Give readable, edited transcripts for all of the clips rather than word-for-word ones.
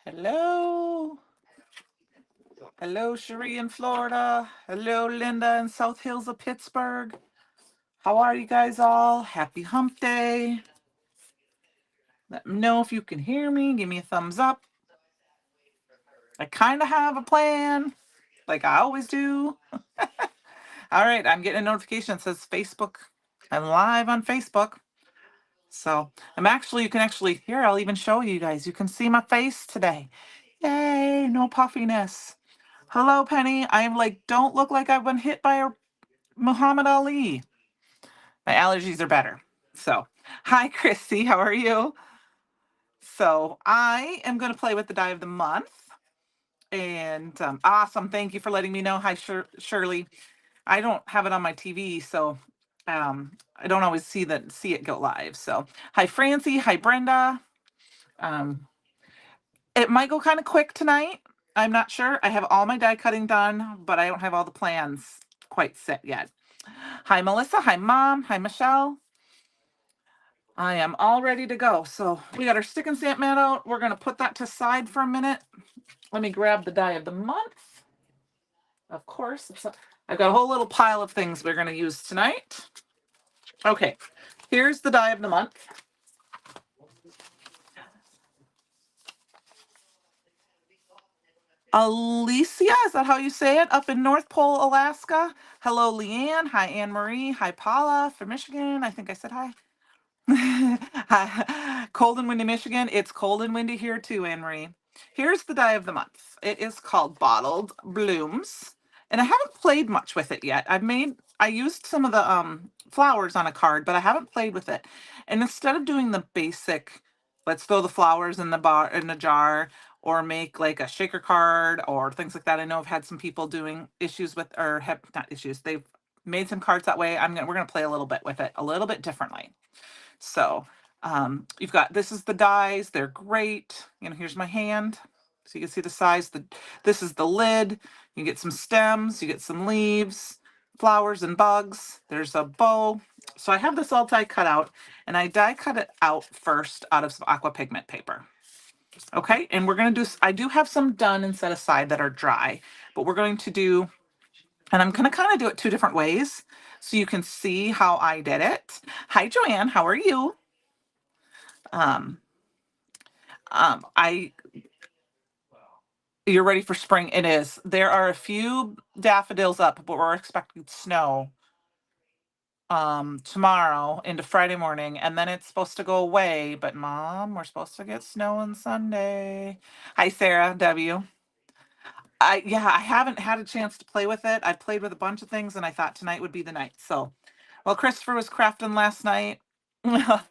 Hello. Hello, Cherie in Florida. Hello, Linda in South Hills of Pittsburgh. How are you guys all? Happy hump day. Let me know if you can hear me. Give me a thumbs up. I kind of have a plan, like I always do. All right, I'm getting a notification that says Facebook. I'm live on Facebook. So you can actually, here, I'll even show you guys. You can see my face today. Yay, no puffiness. Hello, Penny. I'm like, don't look like I've been hit by a Muhammad Ali. My allergies are better. So, hi, Christy. How are you? So, I am going to play with the die of the month. And awesome. Thank you for letting me know. Hi, Shirley. I don't have it on my TV, so I don't always see it go live. So, hi, Francie. Hi, Brenda. Um, it might go kind of quick tonight. I'm not sure. I have all my die cutting done, but I don't have all the plans quite set yet. Hi, Melissa. Hi, Mom. Hi, Michelle. I am all ready to go. So we got our stick and stamp mat out. We're going to put that to side for a minute. Let me grab the die of the month. Of course, I've got a whole little pile of things we're going to use tonight. Okay, here's the die of the month. Alicia, is that how you say it? Up in North Pole, Alaska. Hello, Leanne. Hi, Anne Marie. Hi, Paula from Michigan. I think I said hi. Cold and windy Michigan. It's cold and windy here too, Anne Marie. Here's the die of the month. It is called Bottled Blooms. And I haven't played much with it yet. I used some of the flowers on a card, but I haven't played with it. And instead of doing the basic, let's throw the flowers in the jar, or make like a shaker card or things like that. I know I've had some people doing issues with, or have not issues. They've made some cards that way. We're gonna play a little bit with it, a little bit differently. So you've got, this is the dies. They're great. Here's my hand. So you can see the size. This is the lid. You get some stems, you get some leaves, flowers and bugs. There's a bow. So I have this all die cut out, and I die cut it out first out of some aqua pigment paper. Okay, and we're going to do, I do have some done and set aside that are dry, but we're going to do, and I'm going to kind of do it two different ways so you can see how I did it. Hi, Joanne. How are you? Um, I You're ready for spring. It is. There are a few daffodils up, but we're expecting snow tomorrow into Friday morning, and then it's supposed to go away. But Mom, we're supposed to get snow on Sunday. Hi, Sarah W. I haven't had a chance to play with it. I played with a bunch of things, and I thought tonight would be the night. So, well, Christopher was crafting last night.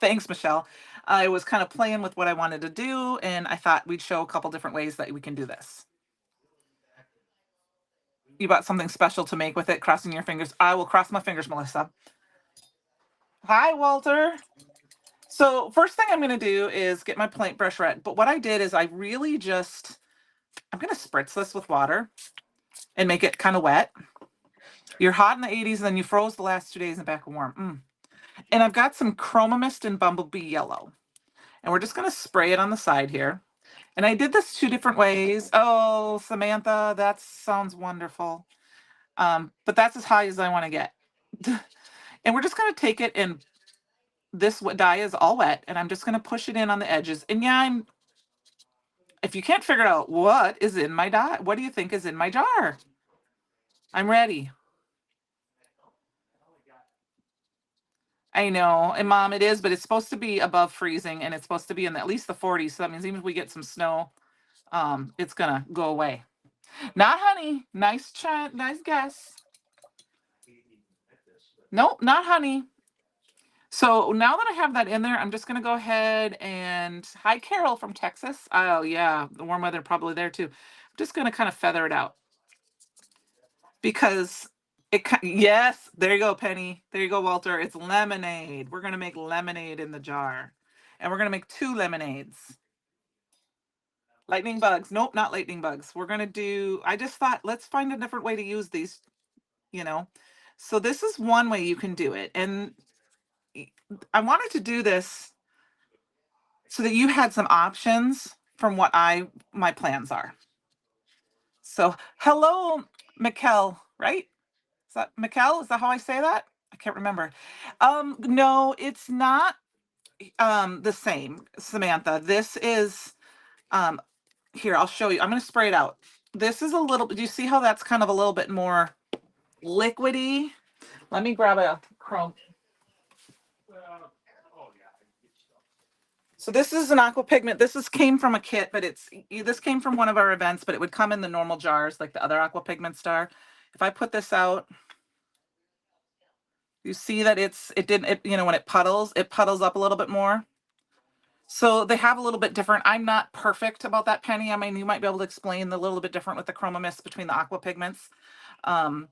Thanks, Michelle. I was kind of playing with what I wanted to do, and I thought we'd show a couple different ways that we can do this. You bought something special to make with it, crossing your fingers. I will cross my fingers, Melissa. Hi, Walter. So first thing I'm going to do is get my paintbrush red. But what I did is I'm going to spritz this with water and make it kind of wet. You're hot in the 80s, and then you froze the last 2 days and back warm. And I've got some Chroma Mist and Bumblebee Yellow. And we're just going to spray it on the side here. And I did this two different ways. Oh, Samantha, that sounds wonderful. But that's as high as I want to get. And we're just going to take it, and this dye is all wet, and I'm just going to push it in on the edges. And yeah, if you can't figure out what is in my dye, what do you think is in my jar? I'm ready. I know, and Mom, it is, but it's supposed to be above freezing, and it's supposed to be in at least the 40s. So that means even if we get some snow, it's gonna go away. Not honey. Nice guess. Nope, not honey. So now that I have that in there, I'm just gonna go ahead and, hi, Carol from Texas. Oh yeah, the warm weather probably there too. I'm just gonna kind of feather it out because yes, there you go, Penny. There you go, Walter. It's lemonade. We're gonna make lemonade in the jar, and we're gonna make two lemonades. Lightning bugs. Nope, not lightning bugs. We're gonna do. I just thought, let's find a different way to use these. You know, so this is one way you can do it, and I wanted to do this so that you had some options from what my plans are. So hello, Mikkel, right? Is that Mikkel? Is that how I say that? I can't remember. No, it's not the same, Samantha. This is here, I'll show you. I'm going to spray it out. This is a little, do you see how that's kind of a little bit more liquidy? Let me grab a chrome. So this is an aqua pigment. This came from a kit, but this came from one of our events, but it would come in the normal jars like the other aqua pigments are. If I put this out, you see that when it puddles up a little bit more. So they have a little bit different. I'm not perfect about that, Penny. I mean, you might be able to explain the little bit different with the chroma mist between the aqua pigments. I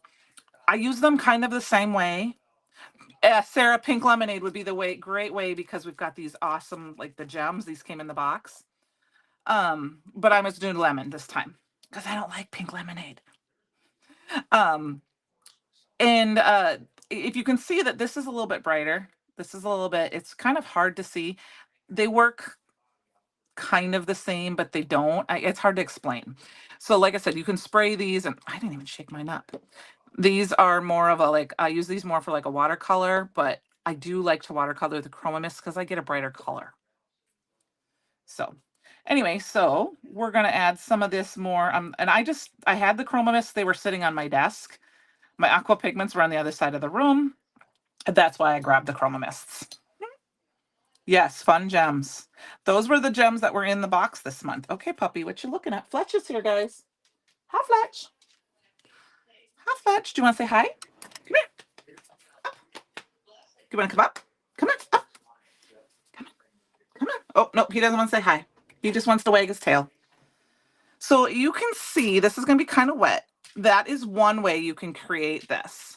use them kind of the same way. Sarah, pink lemonade would be the great way, because we've got these awesome, like the gems. These came in the box. But I was doing lemon this time because I don't like pink lemonade. And if you can see that this is a little bit brighter, it's kind of hard to see. They work kind of the same, but they don't. It's hard to explain. So like I said, you can spray these, and I didn't even shake mine up. These are more of a, I use these more for like a watercolor, but I do like to watercolor the chroma mist because I get a brighter color. So anyway, so we're going to add some of this more. And I had the chroma mist. They were sitting on my desk. My aqua pigments were on the other side of the room. That's why I grabbed the chroma mists. Yes, fun gems. Those were the gems that were in the box this month. Okay, puppy, what you looking at? Fletch is here, guys. Hi, Fletch. Hi, Fletch. Do you want to say hi? Come here. Up. You want to come up? Come on, up. Come on. Come on. Oh, no, he doesn't want to say hi. He just wants to wag his tail. So you can see this is going to be kind of wet. That is one way you can create this.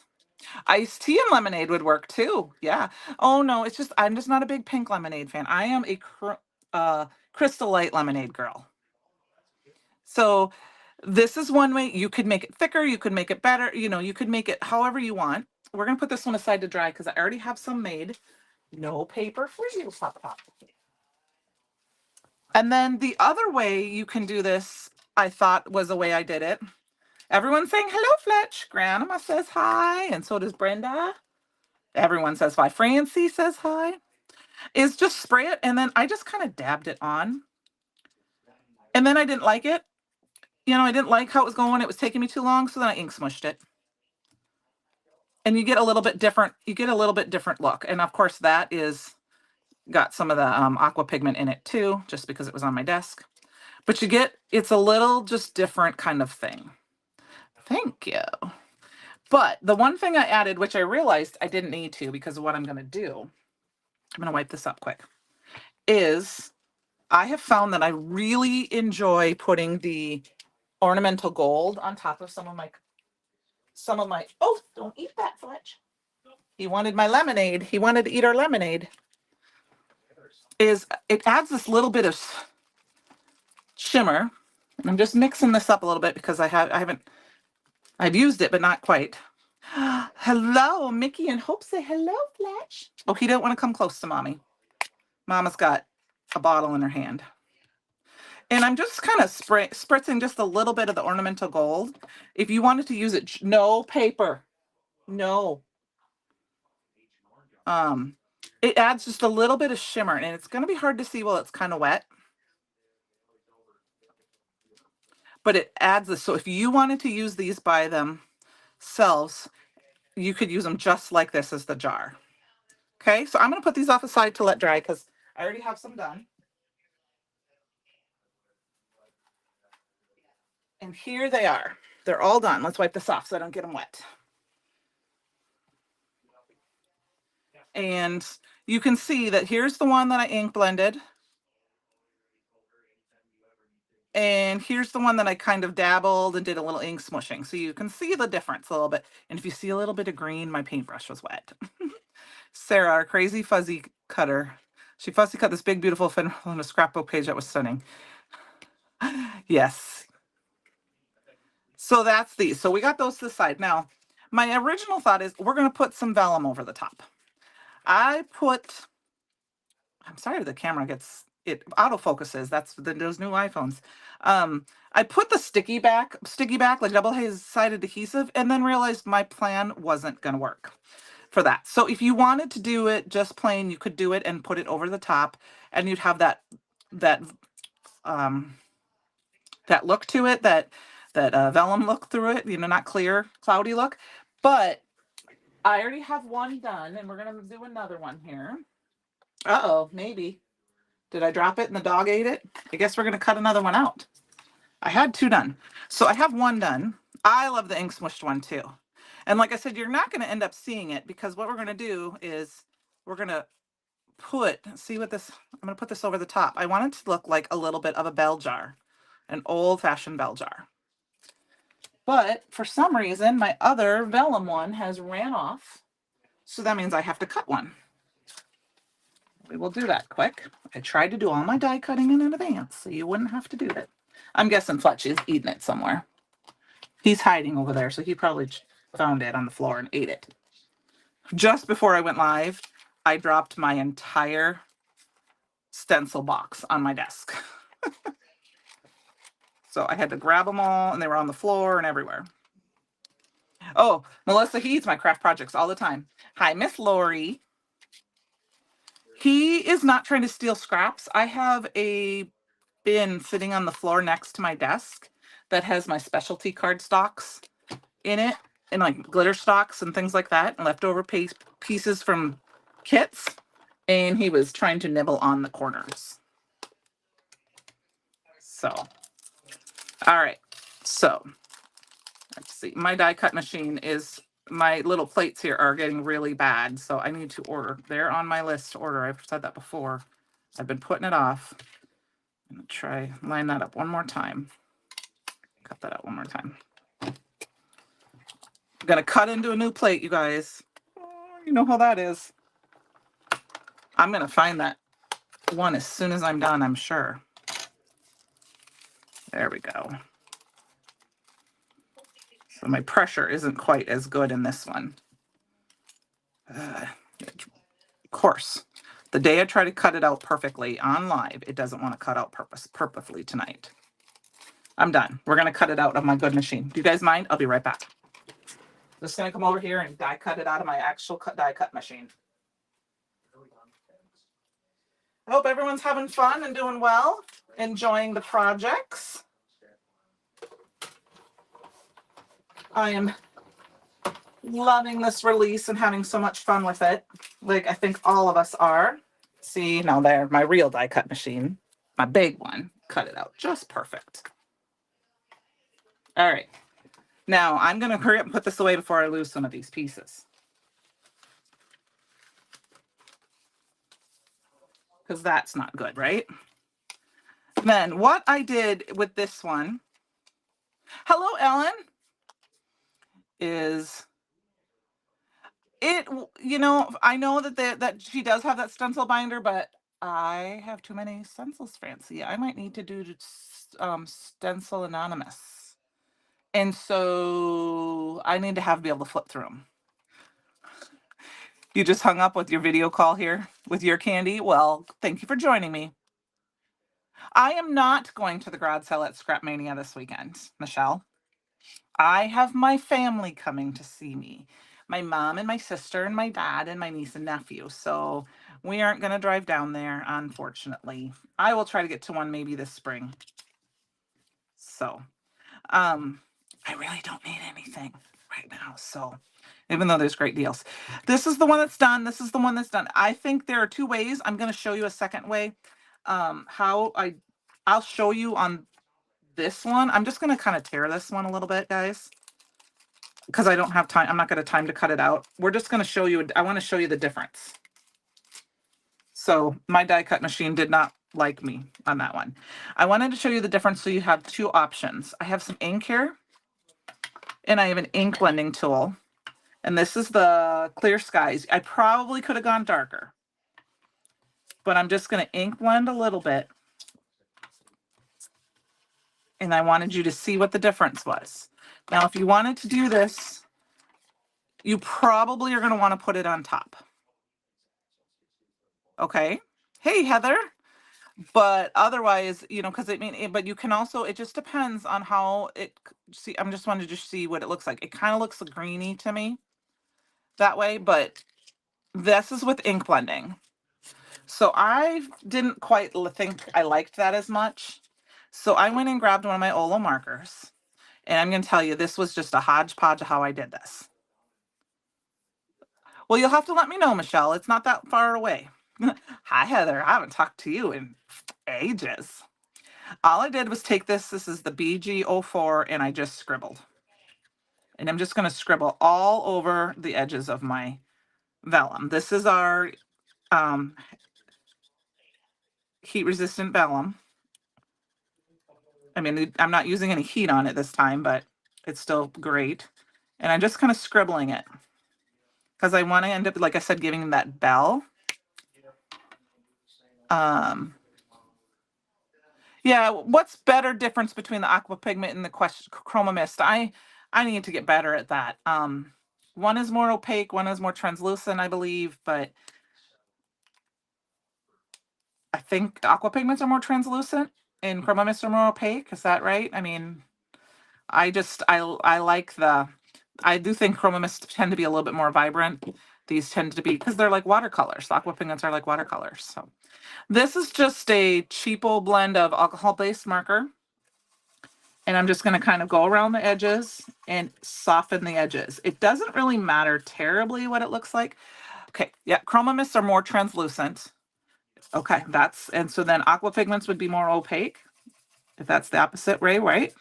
Iced tea and lemonade would work too. Yeah. Oh no, I'm just not a big pink lemonade fan. I am a Crystal Light lemonade girl. So this is one way. You could make it thicker. You could make it better. You could make it however you want. We're going to put this one aside to dry because I already have some made. No paper for you, Pop. And then the other way you can do this, I thought was the way I did it. Everyone's saying, hello, Fletch. Grandma says hi, and so does Brenda. Everyone says hi. Francie says hi. Is just spray it, and then I just kind of dabbed it on. And then I didn't like it. I didn't like how it was going. It was taking me too long, so then I ink smushed it. And you get a little bit different look. And of course, that is got some of the aqua pigment in it too, just because it was on my desk. But it's a little just different kind of thing. Thank you. But the one thing I added, which I realized I didn't need to because of what I'm going to do, I'm going to wipe this up quick, is I have found that I really enjoy putting the ornamental gold on top of some of my, oh, don't eat that, Fletch. He wanted my lemonade. He wanted to eat our lemonade. It adds this little bit of shimmer. I'm just mixing this up a little bit because I've used it, but not quite. Hello, Mickey and Hope say hello, Fletch. Oh, he didn't want to come close to Mommy. Mama's got a bottle in her hand. And I'm just kind of spritzing just a little bit of the ornamental gold. If you wanted to use it, no paper. No. It adds just a little bit of shimmer, and it's going to be hard to see while it's kind of wet. But it adds this. So if you wanted to use these by themselves, you could use them just like this as the jar. Okay, so I'm going to put these off aside to let dry because I already have some done. And here they are. They're all done. Let's wipe this off so I don't get them wet. And you can see that here's the one that I ink blended. And here's the one that I kind of dabbled and did a little ink smushing. So you can see the difference a little bit. And if you see a little bit of green, my paintbrush was wet. Sarah, our crazy fuzzy cutter. She fussy cut this big, beautiful fin on a scrapbook page that was stunning. Yes. So that's these. So we got those to the side. Now, my original thought is we're going to put some vellum over the top. I'm sorry the camera gets it autofocuses. That's those new iPhones. I put the sticky back, like double-sided adhesive, and then realized my plan wasn't going to work for that. So if you wanted to do it just plain, you could do it and put it over the top, and you'd have that um, that look to it, that vellum look through it. You know, not clear, cloudy look. But I already have one done, and we're gonna do another one here. Uh-oh, maybe. Did I drop it and the dog ate it? I guess we're gonna cut another one out. I had two done. So I have one done. I love the ink smushed one too. And like I said, you're not gonna end up seeing it because what we're gonna do is we're gonna see what this, I'm gonna put this over the top. I want it to look like a little bit of a bell jar, an old-fashioned bell jar. But for some reason, my other vellum one has ran off. So that means I have to cut one. We will do that quick. I tried to do all my die cutting in advance, so you wouldn't have to do that. I'm guessing Fletch is eating it somewhere. He's hiding over there, so he probably found it on the floor and ate it. Just before I went live, I dropped my entire stencil box on my desk. So I had to grab them all, and they were on the floor and everywhere. Oh, Melissa, he eats my craft projects all the time. Hi, Miss Lori. He is not trying to steal scraps. I have a bin sitting on the floor next to my desk that has my specialty card stocks in it, and like glitter stocks and things like that, and leftover pieces from kits. And he was trying to nibble on the corners. So, all right. So, let's see. My die cut machine is, my little plates here are getting really bad. So I need to order. They're on my list to order. I've said that before. I've been putting it off. I'm going to try line that up one more time. Cut that out one more time. I'm going to cut into a new plate, you guys. Oh, you know how that is. I'm going to find that one as soon as I'm done, I'm sure. There we go. So my pressure isn't quite as good in this one. Of course, the day I try to cut it out perfectly on live, it doesn't want to cut out purposely tonight. I'm done. We're going to cut it out of my good machine. Do you guys mind? I'll be right back. Just going to come over here and die cut it out of my actual die cut machine. I hope everyone's having fun and doing well, enjoying the projects. I am loving this release and having so much fun with it. Like I think all of us are. See, now there, my real die cut machine, my big one, cut it out just perfect. All right. Now I'm going to hurry up and put this away before I lose some of these pieces. Because that's not good, right? Then what I did with this one, hello, Ellen, is it, you know, I know that she does have that stencil binder, but I have too many stencils, Francie. I might need to do Stencil Anonymous. And so I need to be able to flip through them. You just hung up with your video call here with your Candi. Well, thank you for joining me. I am not going to the garage sale at Scrap Mania this weekend, Michelle. I have my family coming to see me. My mom and my sister and my dad and my niece and nephew. So we aren't going to drive down there, unfortunately. I will try to get to one maybe this spring. So, I really don't need anything right now. So even though there's great deals. This is the one that's done. This is the one that's done. I think there are two ways. I'm going to show you a second way. I'll show you on this one. I'm just going to kind of tear this one a little bit, guys, because I don't have time. I'm not going to time to cut it out. We're just going to show you. I want to show you the difference. So my die cut machine did not like me on that one. I wanted to show you the difference so you have two options. I have some ink here, and I have an ink blending tool. And this is the Clear Skies. I probably could have gone darker, but I'm just going to ink blend a little bit. And I wanted you to see what the difference was. Now, if you wanted to do this, you probably are going to want to put it on top. Okay. Hey, Heather. But otherwise, because but you can also, it just depends on how see, I'm just wanted to see what it looks like. It kind of looks greeny to me that way, but this is with ink blending. So I didn't quite think I liked that as much. So I went and grabbed one of my Olo markers. And I'm going to tell you, this was just a hodgepodge of how I did this. Well, you'll have to let me know, Michelle. It's not that far away. Hi, Heather. I haven't talked to you in ages. All I did was take this. This is the BG04, and I just scribbled. And I'm just going to scribble all over the edges of my vellum. This is our heat-resistant vellum. I mean, I'm not using any heat on it this time, but it's still great. And I'm just kind of scribbling it because I want to end up, like I said, giving that bell. Yeah, what's better difference between the aqua pigment and the chroma mist? I need to get better at that. One is more opaque, one is more translucent, I believe, but I think aqua pigments are more translucent and chroma mists are more opaque. Is that right? I mean, I like I do think chroma mists tend to be a little bit more vibrant. These tend to be, because they're like watercolors. Aqua pigments are like watercolors. So this is just a cheapo blend of alcohol-based marker. And I'm just going to kind of go around the edges and soften the edges. It doesn't really matter terribly what it looks like. Okay, yeah, chroma mists are more translucent. Okay, and so then aqua pigments would be more opaque, if that's the opposite way, right?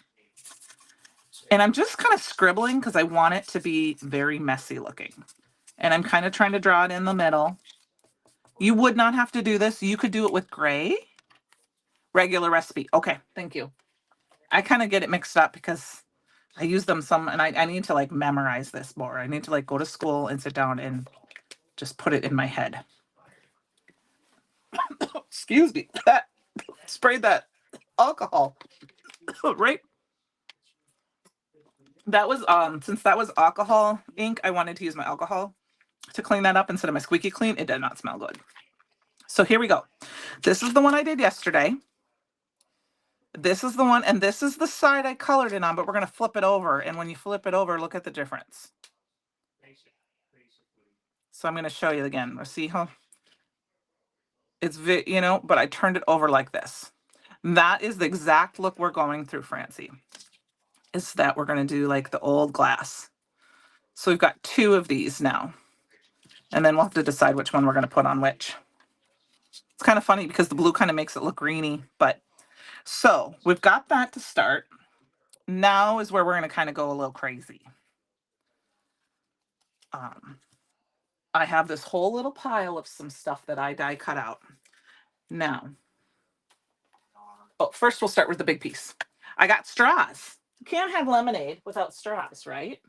And I'm just kind of scribbling because I want it to be very messy looking. And I'm kind of trying to draw it in the middle. You would not have to do this. You could do it with gray. Regular recipe. Okay, thank you. I kind of get it mixed up because I use them some, and I need to like memorize this more. I need to like go to school and sit down and just put it in my head. Excuse me. That sprayed that alcohol. Right? That was since that was alcohol ink, I wanted to use my alcohol to clean that up instead of my squeaky clean. It did not smell good. So here we go. This is the one I did yesterday. This is the one, and this is the side I colored it on, but we're going to flip it over. And when you flip it over, look at the difference. So I'm going to show you again. See how it's, but I turned it over like this. That is the exact look we're going through, Francie. Is that we're going to do like the old glass. So we've got 2 of these now. And then we'll have to decide which one we're going to put on which. It's kind of funny because the blue kind of makes it look greeny, but so we've got that to start. Now is where we're going to kind of go a little crazy. I have this whole little pile of some stuff that I die cut out. Now, first we'll start with the big piece. I got straws. You can't have lemonade without straws, right?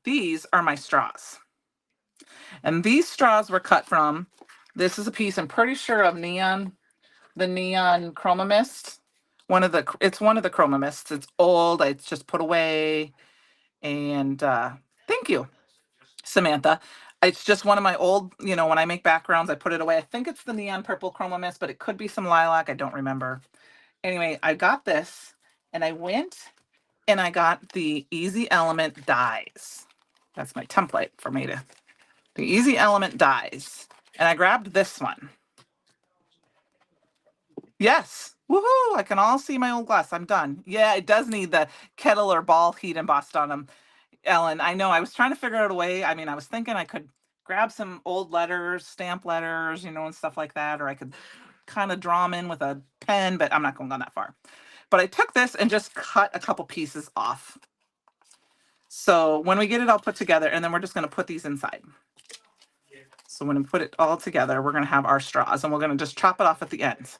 These are my straws. And these straws were cut from, this is a piece, I'm pretty sure, of the neon chroma mist. It's one of the chroma mists. It's old. It's just put away. And thank you, Samantha. It's just one of my old, when I make backgrounds, I put it away. I think it's the neon purple chroma mist, but it could be some lilac. I don't remember. Anyway, I got this and I went and I got the Easy Element dies. That's my template for me the Easy Element dies. And I grabbed this one. Yes. Woohoo! I can all see my old glass. I'm done. Yeah, it does need the kettle or ball heat embossed on them. Ellen, I know. I was trying to figure out a way. I mean, I was thinking I could grab some old letters, stamp letters, and stuff like that, or I could kind of draw them in with a pen, but I'm not going that far. But I took this and just cut a couple pieces off. So when we get it all put together, and then we're just going to put these inside. So when we put it all together, we're going to have our straws, and we're going to just chop it off at the ends.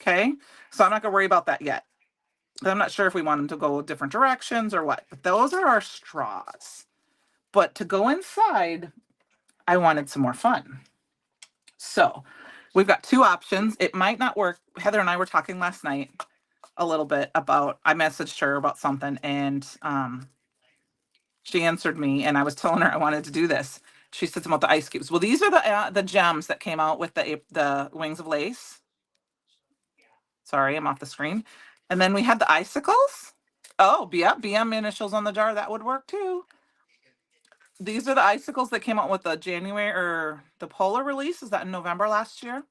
Okay, so I'm not going to worry about that yet. I'm not sure if we want them to go different directions or what, but those are our straws. But to go inside, I wanted some more fun. So we've got 2 options. It might not work. Heather and I were talking last night a little bit about, I messaged her about something, and she answered me, and I was telling her I wanted to do this. She said something about the ice cubes. Well, these are the gems that came out with the wings of lace. Sorry, I'm off the screen. And then we had the icicles. Oh, yeah, BM initials on the jar. That would work too. These are the icicles that came out with the January or the Polar release. Is that in November last year?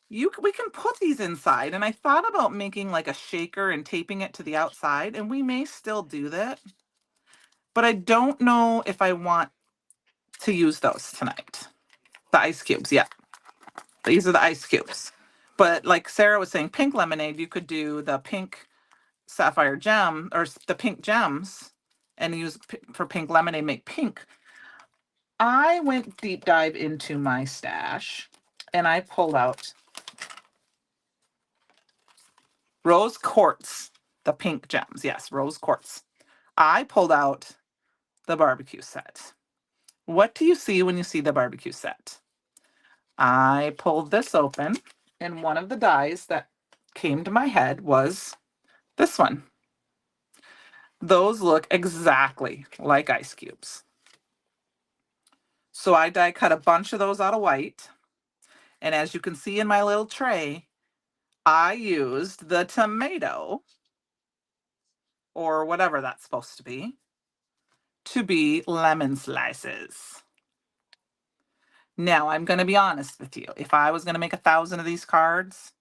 We can put these inside, and I thought about making like a shaker and taping it to the outside, and we may still do that. But I don't know if I want to use those tonight. The ice cubes, yeah. These are the ice cubes. But like Sarah was saying, pink lemonade, you could do the pink sapphire gem or the pink gems and use for pink lemonade, make pink. I went deep dive into my stash and I pulled out rose quartz, the pink gems. Yes, rose quartz. I pulled out the barbecue set. What do you see when you see the barbecue set? I pulled this open, and one of the dies that came to my head was this one. Those look exactly like ice cubes. So I die cut a bunch of those out of white. And as you can see in my little tray, I used the tomato, or whatever that's supposed to be lemon slices. Now, I'm going to be honest with you. If I was going to make 1,000 of these cards,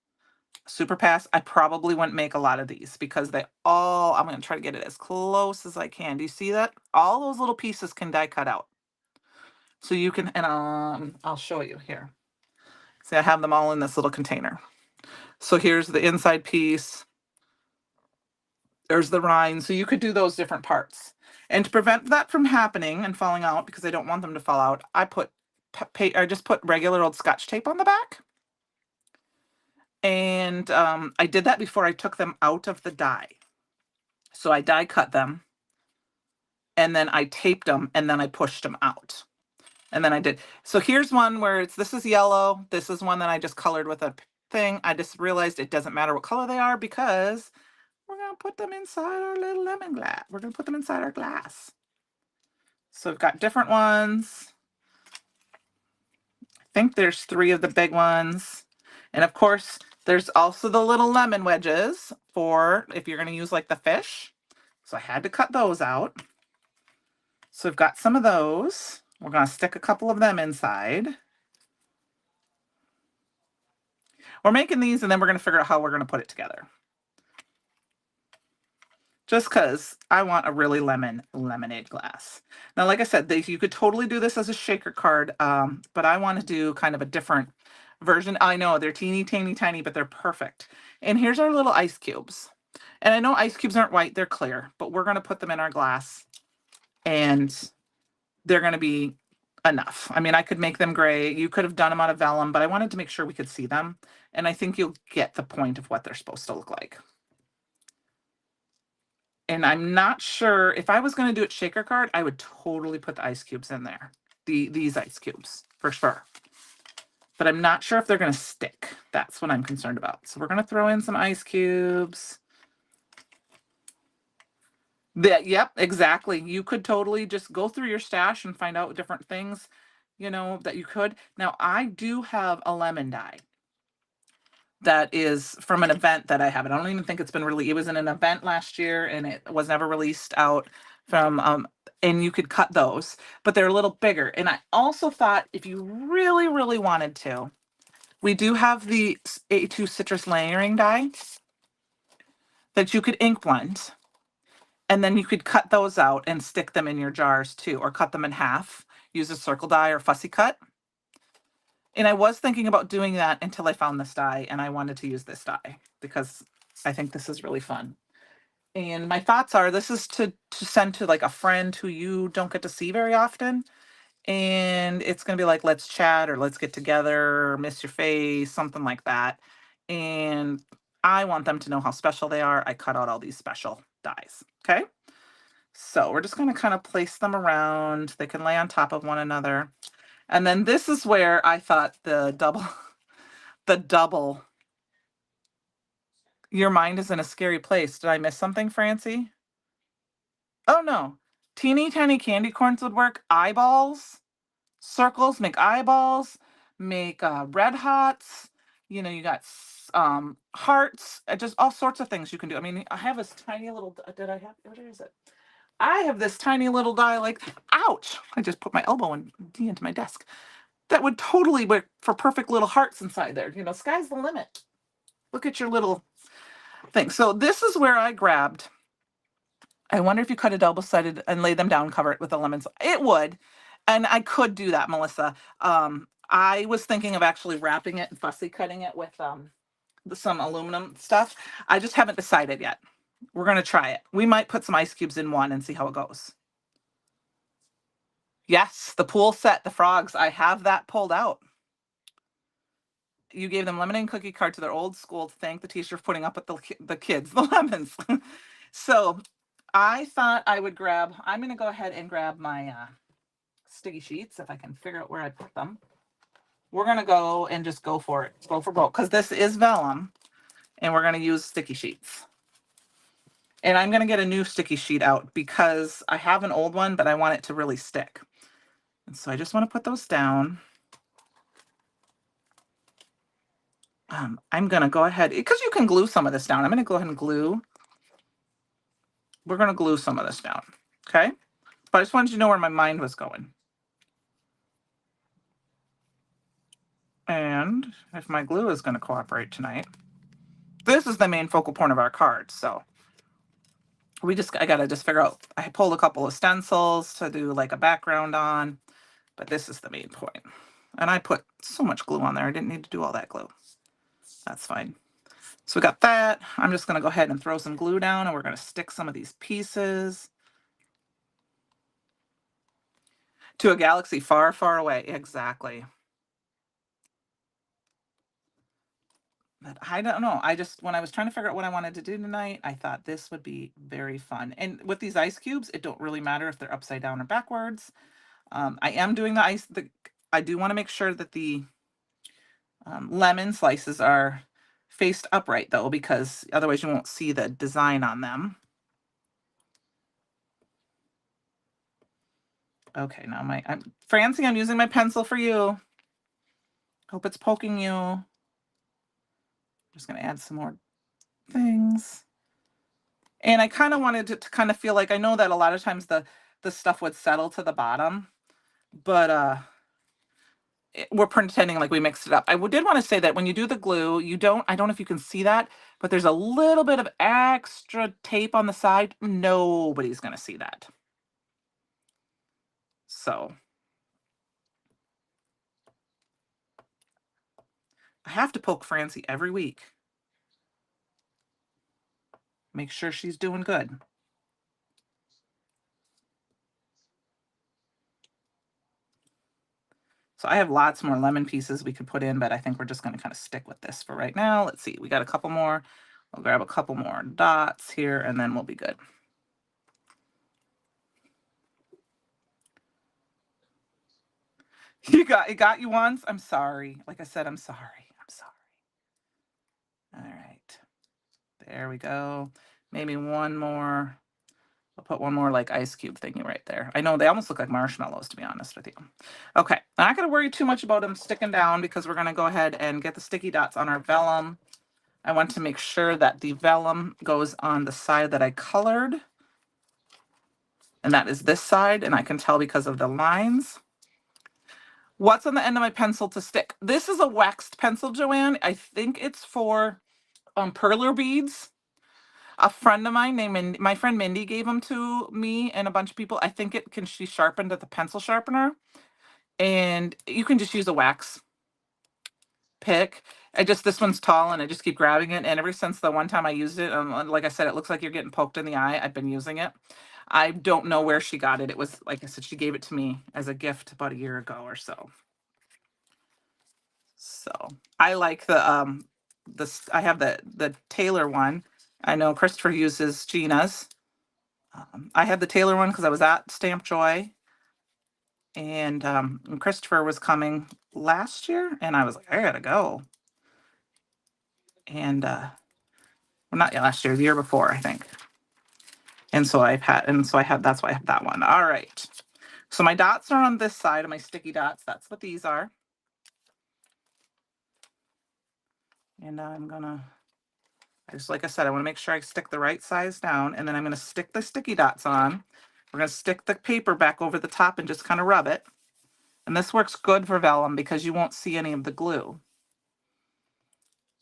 Super Pass, I probably wouldn't make a lot of these because I'm going to try to get it as close as I can. Do you see that? All those little pieces can die cut out. So you can, and I'll show you here. See, I have them all in this little container. So here's the inside piece. There's the rind. So you could do those different parts. And to prevent that from happening and falling out, because I don't want them to fall out, I just put regular old Scotch tape on the back. And I did that before I took them out of the die. So I die cut them, and then I taped them, and then I pushed them out. And then I did. So here's one where this is yellow. This is one that I just colored with a thing. I just realized it doesn't matter what color they are because we're going to put them inside our little lemon glass. We're going to put them inside our glass. So we've got different ones. I think there's 3 of the big ones. And of course, there's also the little lemon wedges for if you're going to use like the fish. So I had to cut those out. So we've got some of those. We're going to stick a couple of them inside. We're making these and then we're going to figure out how we're going to put it together. Just because I want a really lemonade glass. Now, like I said, you could totally do this as a shaker card, but I want to do kind of a different version. I know they're teeny, tiny, but they're perfect. And here's our little ice cubes. And I know ice cubes aren't white, they're clear, but we're going to put them in our glass and they're going to be enough. I mean, I could make them gray. You could have done them out of vellum, but I wanted to make sure we could see them. And I think you'll get the point of what they're supposed to look like. And I'm not sure if I was going to do it shaker card, I would totally put the ice cubes in there. These ice cubes for sure. But I'm not sure if they're going to stick. That's what I'm concerned about. So we're going to throw in some ice cubes. Yep, exactly. You could totally just go through your stash and find out different things, that you could. Now, I do have a lemon die that is from an event that I have. I don't even think it's been released. It was in an event last year and it was never released out from, and you could cut those, but they're a little bigger. And I also thought if you really, really wanted to, we do have the A2 citrus layering die that you could ink blend. And then you could cut those out and stick them in your jars too, or cut them in half. Use a circle die or fussy cut. And I was thinking about doing that until I found this die, and I wanted to use this die because I think this is really fun. And my thoughts are this is to send to like a friend who you don't get to see very often. And it's going to be like, let's chat or let's get together, or miss your face, something like that. And I want them to know how special they are. I cut out all these special dies. Okay. So we're just going to kind of place them around. They can lay on top of one another. And then this is where I thought the double, your mind is in a scary place. Did I miss something, Francie? Oh, no. Teeny tiny candy corns would work. Eyeballs. circles, make eyeballs, make red hots. You know, you got hearts, just all sorts of things you can do. I mean, I have this tiny little, did I have, where is it? I have this tiny little die like, ouch, I just put my elbow into my desk. That would totally work for perfect little hearts inside there. You know, sky's the limit. Look at your little thing. So this is where I grabbed, I wonder if you cut it double-sided and lay them down, cover it with the lemons. It would. And I could do that, Melissa. I was thinking of actually wrapping it and fussy cutting it with some aluminum stuff. I just haven't decided yet. We're going to try it. We might put some ice cubes in one and see how it goes. Yes, the pool set, the frogs. I have that pulled out. You gave them lemonade and cookie card to their old school to thank the teacher for putting up with the kids, the lemons. So I thought I would grab, I'm going to go ahead and grab my sticky sheets if I can figure out where I put them. We're going to go and just go for it. Go for both, because this is vellum and we're going to use sticky sheets. And I'm going to get a new sticky sheet out because I have an old one, but I want it to really stick. And so I just want to put those down. I'm going to go ahead, because you can glue some of this down. I'm going to go ahead and glue. We're going to glue some of this down. Okay. But I just wanted you to know where my mind was going. And if my glue is going to cooperate tonight, this is the main focal point of our card. So I got to just figure out, I pulled a couple of stencils to do like a background on, but this is the main point. And I put so much glue on there. I didn't need to do all that glue. That's fine. So we got that. I'm just going to go ahead and throw some glue down and we're going to stick some of these pieces to a galaxy far, far away. Exactly. But I don't know. When I was trying to figure out what I wanted to do tonight, I thought this would be very fun. And with these ice cubes, it don't really matter if they're upside down or backwards. I am doing I do want to make sure that the lemon slices are faced upright though, because otherwise you won't see the design on them. Okay, now Francie, I'm using my pencil for you. Hope it's poking you. I'm just going to add some more things. And I kind of wanted it to kind of feel like, I know that a lot of times the stuff would settle to the bottom, but we're pretending like we mixed it up. I did want to say that when you do the glue, I don't know if you can see that, but there's a little bit of extra tape on the side. Nobody's going to see that. So I have to poke Francie every week. Make sure she's doing good. So I have lots more lemon pieces we could put in, but I think we're just going to kind of stick with this for right now. Let's see. We got a couple more. I'll grab a couple more dots here and then we'll be good. It got you once? I'm sorry. Like I said, I'm sorry. I'm sorry. All right. There we go. Maybe one more. I'll put one more like ice cube thingy right there. I know they almost look like marshmallows, to be honest with you. Okay. I'm not going to worry too much about them sticking down because we're going to go ahead and get the sticky dots on our vellum. I want to make sure that the vellum goes on the side that I colored. And that is this side. And I can tell because of the lines. What's on the end of my pencil to stick? This is a waxed pencil, Joanne. I think it's for perler beads. A friend of mine my friend Mindy gave them to me and a bunch of people. I think she sharpened at the pencil sharpener. And you can just use a wax pick. This one's tall and I just keep grabbing it. And ever since the one time I used it, like I said, it looks like you're getting poked in the eye. I've been using it. I don't know where she got it. It was, like I said, she gave it to me as a gift about a year ago or so. So I like I have the Taylor one. I know Christopher uses Gina's. I had the Taylor one because I was at Stamp Joy. And Christopher was coming last year and I was like, I gotta go. And well, not last year, the year before, I think. And so that's why I have that one. All right. So my dots are on this side of my sticky dots. That's what these are. And I'm gonna, like I said, I wanna make sure I stick the right size down, and then I'm gonna stick the sticky dots on. We're gonna stick the paper back over the top and just kind of rub it. And this works good for vellum because you won't see any of the glue.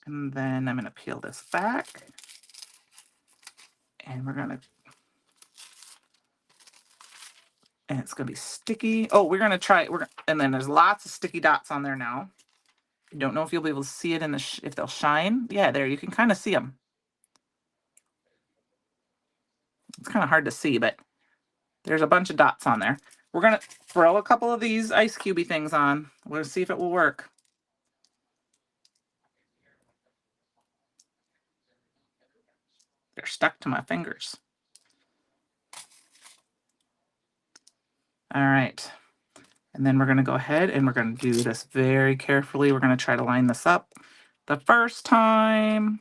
And then I'm gonna peel this back. And we're gonna, and it's gonna be sticky. Oh, we're gonna try it. And then there's lots of sticky dots on there now. I don't know if you'll be able to see it in the, if they'll shine. Yeah, there, you can kind of see them. It's kind of hard to see, but there's a bunch of dots on there. We're gonna throw a couple of these ice cubey things on. We'll see if it will work. They're stuck to my fingers. All right. And then we're gonna go ahead and we're gonna do this very carefully. We're gonna try to line this up the first time.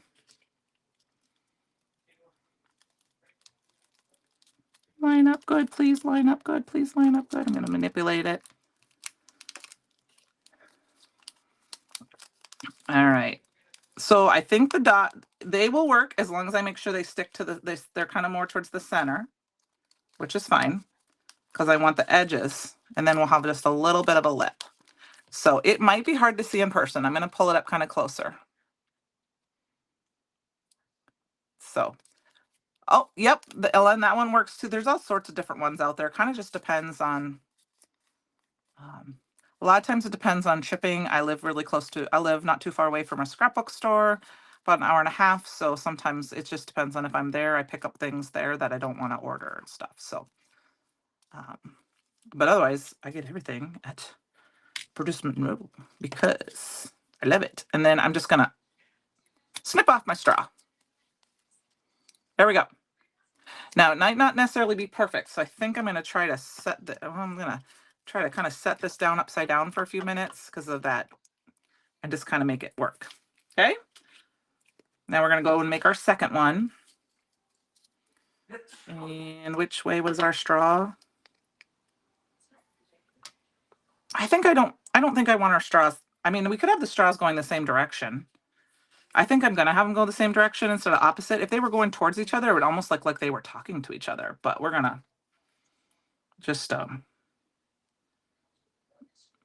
Line up good, please line up good, please line up good. I'm gonna manipulate it. All right. So I think the dot, they will work as long as I make sure they stick to they're kind of more towards the center, which is fine because I want the edges, and then we'll have just a little bit of a lip. So it might be hard to see in person. I'm gonna pull it up kind of closer. So, oh, yep, and that one works too. There's all sorts of different ones out there. Kind of just depends on, a lot of times it depends on shipping. I live not too far away from a scrapbook store, about an hour and a half. So sometimes it just depends on if I'm there. I pick up things there that I don't want to order and stuff. So, but otherwise I get everything at Produce Monroe because I love it. And then I'm just gonna snip off my straw. There we go. Now, it might not necessarily be perfect, so I think I'm going to try to kind of set this down upside down for a few minutes because of that, and just kind of make it work. Okay? Now we're going to go and make our second one. And which way was our straw? I don't think I want our straws. I mean, we could have the straws going the same direction. I think I'm going to have them go the same direction instead of opposite. If they were going towards each other, it would almost look like they were talking to each other, but we're going to just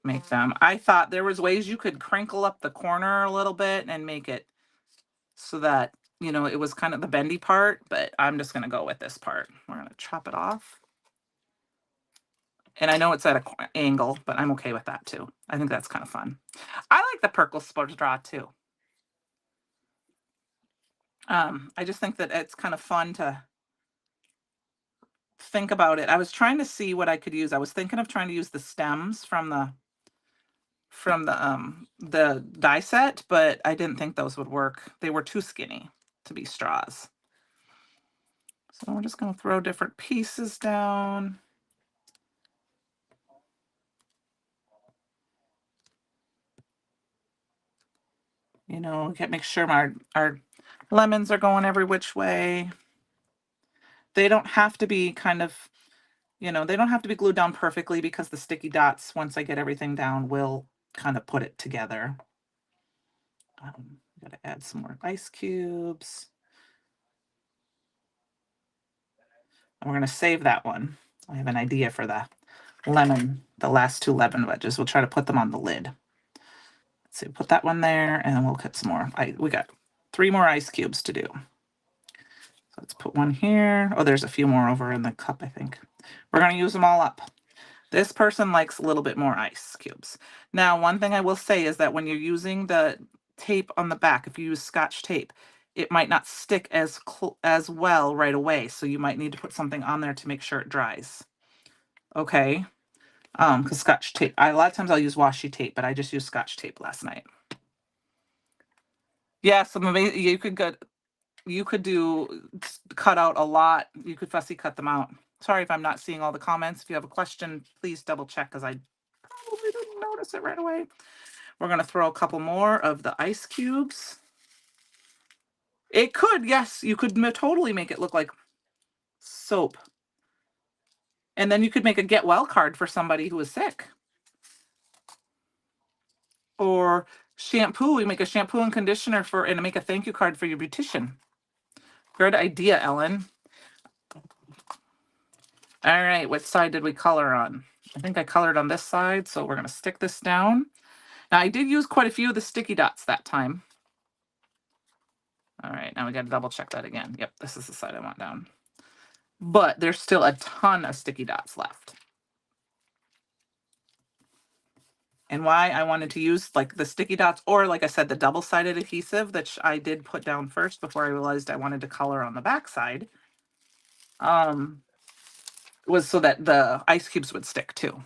make them. I thought there was ways you could crinkle up the corner a little bit and make it so that, it was kind of the bendy part, but I'm just going to go with this part. We're going to chop it off. And I know it's at an angle, but I'm okay with that too. I think that's kind of fun. I like the purple straw too. I just think that it's kind of fun to think about it. I was trying to see what I could use. I was thinking of trying to use the stems from the die set, but I didn't think those would work. They were too skinny to be straws. So we're just going to throw different pieces down. Make sure our lemons are going every which way. They don't have to be they don't have to be glued down perfectly because the sticky dots, once I get everything down, will kind of put it together. Gotta add some more ice cubes. And we're going to save that one. I have an idea for the last two lemon wedges. We'll try to put them on the lid. Let's see, put that one there, and we'll cut some more. We got 3 more ice cubes to do. So let's put one here. Oh, there's a few more over in the cup, I think. We're going to use them all up. This person likes a little bit more ice cubes. Now, one thing I will say is that when you're using the tape on the back, if you use Scotch tape, it might not stick as well right away. So you might need to put something on there to make sure it dries. Okay. Because Scotch tape, a lot of times I'll use washi tape, but I just used Scotch tape last night. Yeah, you could cut out a lot. You could fussy cut them out. Sorry if I'm not seeing all the comments. If you have a question, please double check because I probably didn't notice it right away. We're going to throw a couple more of the ice cubes. It could, yes, you could totally make it look like soap. And then you could make a get well card for somebody who is sick. Or shampoo, we make a shampoo and conditioner for, and make a thank you card for your beautician. Good idea, Ellen. All right, what side did we color on? I think I colored on this side, so we're going to stick this down. Now, I did use quite a few of the sticky dots that time. All right, now we got to double check that again. Yep, this is the side I want down. But there's still a ton of sticky dots left. And why I wanted to use like the sticky dots, or like I said, the double-sided adhesive that I did put down first before I realized I wanted to color on the back side, was so that the ice cubes would stick too.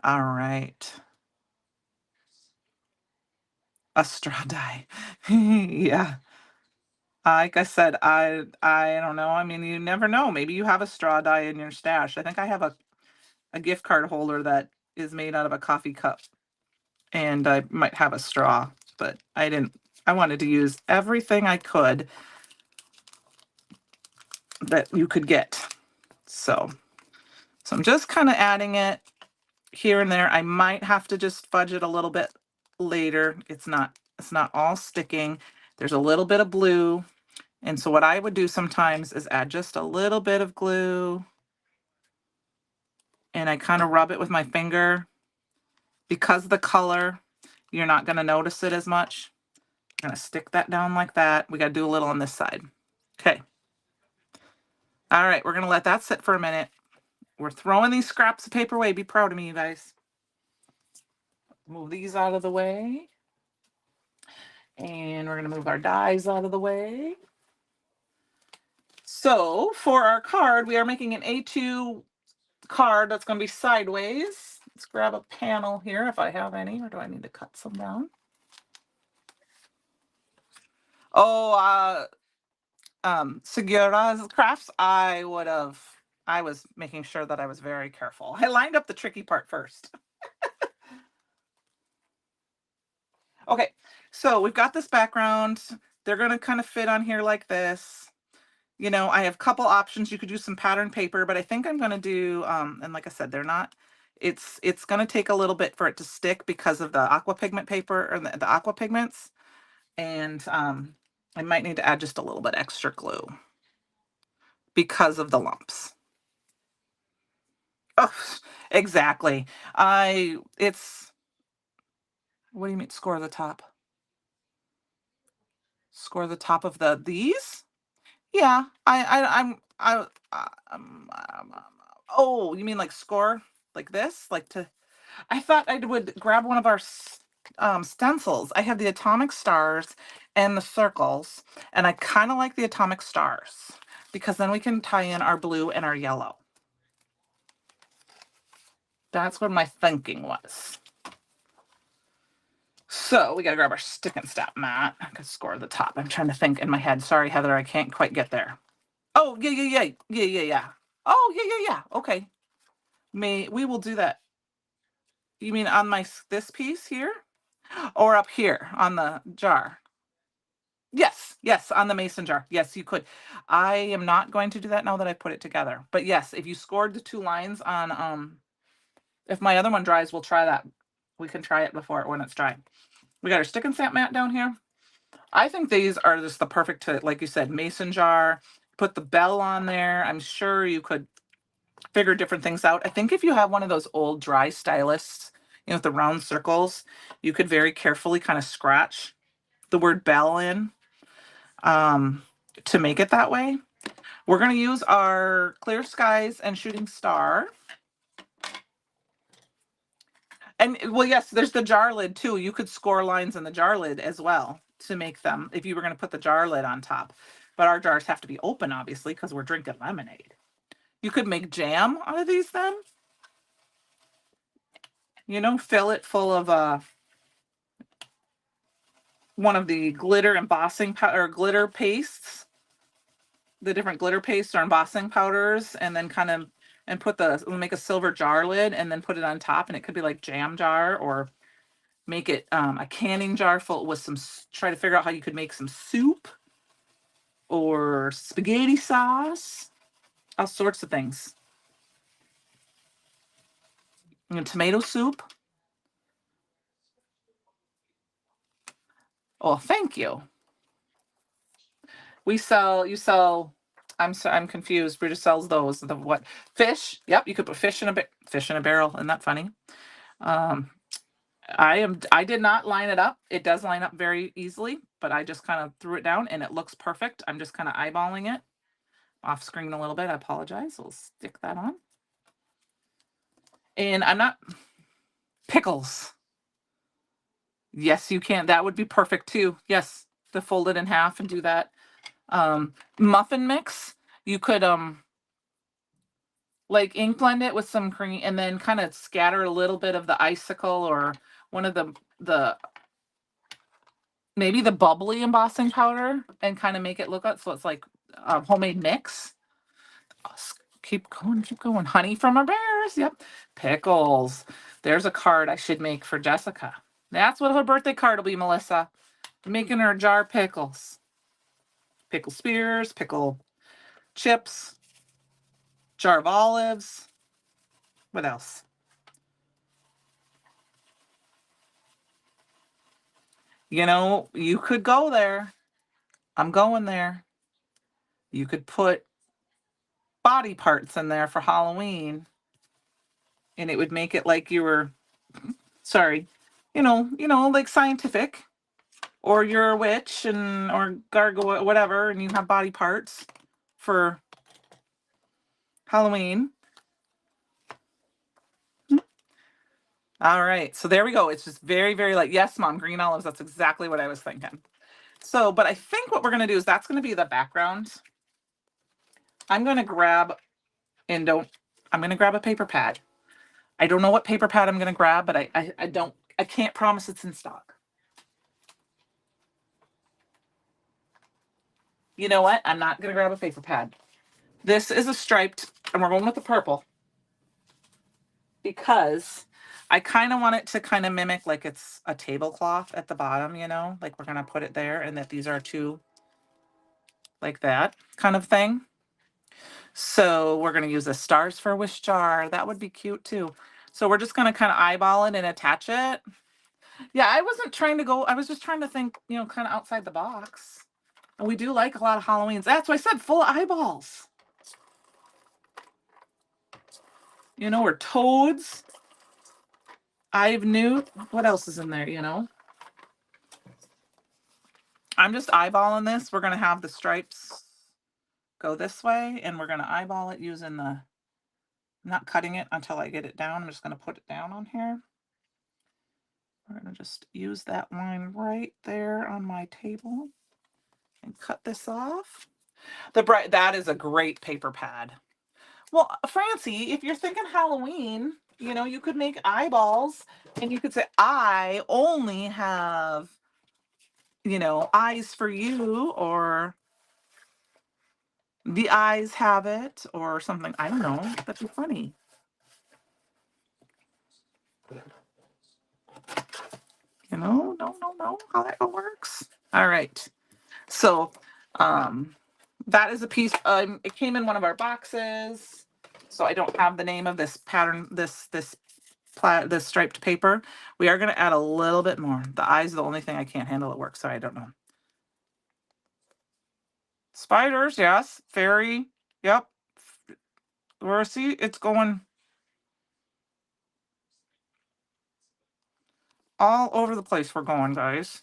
All right. A straw die. Yeah. Like I said, I don't know. I mean, you never know. Maybe you have a straw die in your stash. I think I have a gift card holder that is made out of a coffee cup, and I might have a straw, but I didn't. I wanted to use everything I could that you could get. So I'm just kind of adding it here and there. I might have to just fudge it a little bit later. It's not all sticking. There's a little bit of blue. And so what I would do sometimes is add just a little bit of glue, and I kind of rub it with my finger. Because of the color, you're not going to notice it as much. I'm going to stick that down like that. We got to do a little on this side. Okay. All right, we're going to let that sit for a minute. We're throwing these scraps of paper away. Be proud of me, you guys. Move these out of the way. And we're going to move our dies out of the way. So for our card, we are making an A2 card that's going to be sideways. Let's grab a panel here if I have any, or do I need to cut some down? Oh, Segura's Crafts, I was making sure that I was very careful. I lined up the tricky part first. Okay, so we've got this background. They're going to kind of fit on here like this. You know, I have a couple options. You could use some pattern paper, but I think I'm going to do, and like I said, they're not, it's going to take a little bit for it to stick because of the aqua pigment paper, or the aqua pigments. And I might need to add just a little bit extra glue because of the lumps. Oh, exactly. What do you mean score the top? Score the top of these? Yeah, oh, you mean like score like this? Like to, I thought I would grab one of our stencils. I have the atomic stars and the circles, and I kind of like the atomic stars because then we can tie in our blue and our yellow. That's what my thinking was. So we got to grab our stick and stop mat. I could score the top. I'm trying to think in my head. Sorry, Heather, I can't quite get there. Oh, yeah. Oh, yeah. Okay. We will do that. You mean on this piece here? Or up here on the jar? Yes, on the mason jar. Yes, you could. I am not going to do that now that I've put it together. But yes, if you scored the 2 lines on, if my other one dries, we'll try that. We can try it when it's dry. We got our stick and stamp mat down here. I think these are just the perfect, like you said, mason jar. Put the bell on there. I'm sure you could figure different things out. I think if you have one of those old dry stylists, you know, with the round circles, you could very carefully kind of scratch the word bell in to make it that way. We're going to use our Clear Skies and Shooting Star. And well, yes, there's the jar lid too. You could score lines in the jar lid as well to make them if you were going to put the jar lid on top. But our jars have to be open, obviously, because we're drinking lemonade. You could make jam out of these then. You know, fill it full of one of the glitter embossing or glitter pastes, the different glitter pastes or embossing powders, and then kind of make a silver jar lid and then put it on top, and it could be like jam jar, or make it a canning jar full with some, try to figure out how you could make some soup or spaghetti sauce, all sorts of things. And tomato soup. Oh, thank you. You sell, I'm confused. Bridget sells those. The what? Fish. Yep, you could put fish in a barrel. Isn't that funny? Um, I did not line it up. It does line up very easily, but I just kind of threw it down and it looks perfect. I'm just kind of eyeballing it off screen a little bit. I apologize. We'll stick that on. And I'm not pickles. Yes, you can. That would be perfect too. Yes, to fold it in half and do that. Muffin mix. You could like ink blend it with some cream and then kind of scatter a little bit of the icicle or one of the maybe the bubbly embossing powder and kind of make it look like so it's like a homemade mix. Keep going, keep going. Honey from our bears. Yep. Pickles. There's a card I should make for Jessica. That's what her birthday card will be, Melissa. Making her a jar of pickles. Pickle spears, pickle chips, jar of olives. What else? You know, you could go there. I'm going there. You could put body parts in there for Halloween and it would make it like you were sorry, like scientific or you're a witch and or gargoyle whatever and you have body parts for Halloween. All right. So there we go. It's just very, very like, yes, Mom, green olives. That's exactly what I was thinking. So, but I think what we're going to do is that's going to be the background. I'm going to grab I'm going to grab a paper pad. I don't know what paper pad I'm going to grab, but I can't promise it's in stock. You know what? I'm not going to grab a paper pad. This is a striped, and we're going with the purple because I kind of want it to kind of mimic like it's a tablecloth at the bottom, like we're going to put it there and that these are two like that kind of thing. So we're going to use the stars for a wish jar. That would be cute too. So we're just going to kind of eyeball it and attach it. Yeah, I wasn't trying to go, I was just trying to think, kind of outside the box. And we do like a lot of Halloweens. That's why I said full of eyeballs. Or toads. I've newt. What else is in there, I'm just eyeballing this. We're going to have the stripes go this way, and we're going to eyeball it using I'm not cutting it until I get it down. I'm just going to put it down on here. We're going to just use that line right there on my table and cut this off. That is a great paper pad. Well, Francie, if you're thinking Halloween, you could make eyeballs and you could say, I only have, eyes for you, or the eyes have it, or something. I don't know. That'd be funny. No, how that works. All right. So, that is a piece. It came in one of our boxes, so I don't have the name of this pattern. This striped paper. We are going to add a little bit more. The eyes are the only thing I can't handle at work, so I don't know. Spiders, yes. Fairy, yep. Where see it's going all over the place. We're going, guys.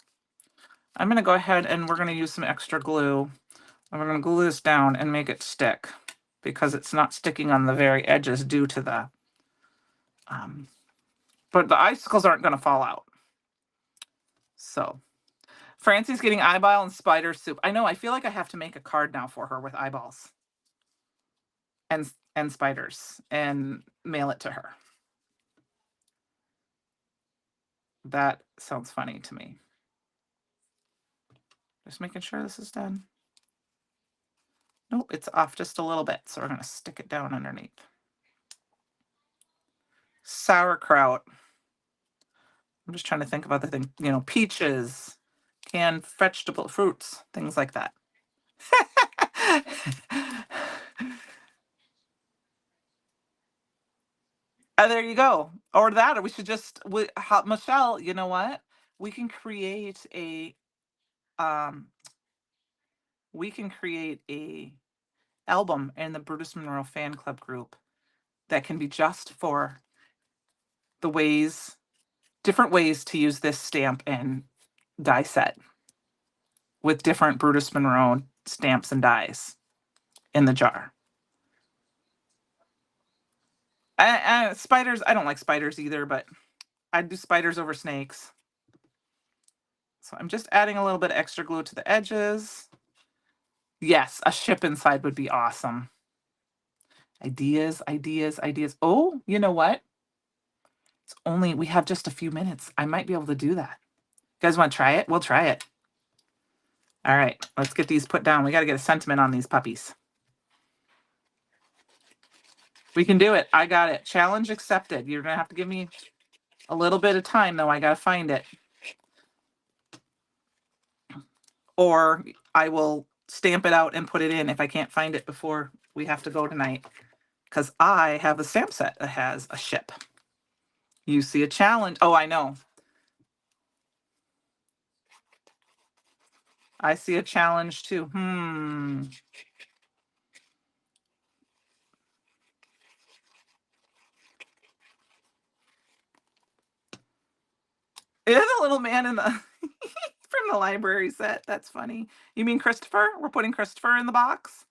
I'm going to go ahead and we're going to use some extra glue. And we're going to glue this down and make it stick because it's not sticking on the very edges due to the but the icicles aren't going to fall out. So Francie's getting eyeball and spider soup. I know. I feel like I have to make a card now for her with eyeballs and spiders and mail it to her. That sounds funny to me. Just making sure this is done. Nope, it's off just a little bit, so we're going to stick it down underneath. Sauerkraut. I'm just trying to think about the thing. Peaches, canned vegetable fruits, things like that. There you go. Or that, or we should just, Michelle, you know what? We can create a, um, we can create a album in the Brutus Monroe fan club group that can be just for the ways, different ways to use this stamp and die set with different Brutus Monroe stamps and dies in the jar. Spiders, I don't like spiders either, but I'd do spiders over snakes. So I'm just adding a little bit of extra glue to the edges. Yes, a ship inside would be awesome. Ideas, ideas, ideas. Oh, you know what? It's only, we have just a few minutes. I might be able to do that. You guys want to try it? We'll try it. All right, let's get these put down. We got to get a sentiment on these puppies. We can do it. I got it. Challenge accepted. You're going to have to give me a little bit of time, though. I got to find it. Or I will stamp it out and put it in if I can't find it before we have to go tonight. Because I have a stamp set that has a ship. You see a challenge. Oh, I know. I see a challenge too. It is a little man in the from the library set. That's funny. You mean Christopher? We're putting Christopher in the box.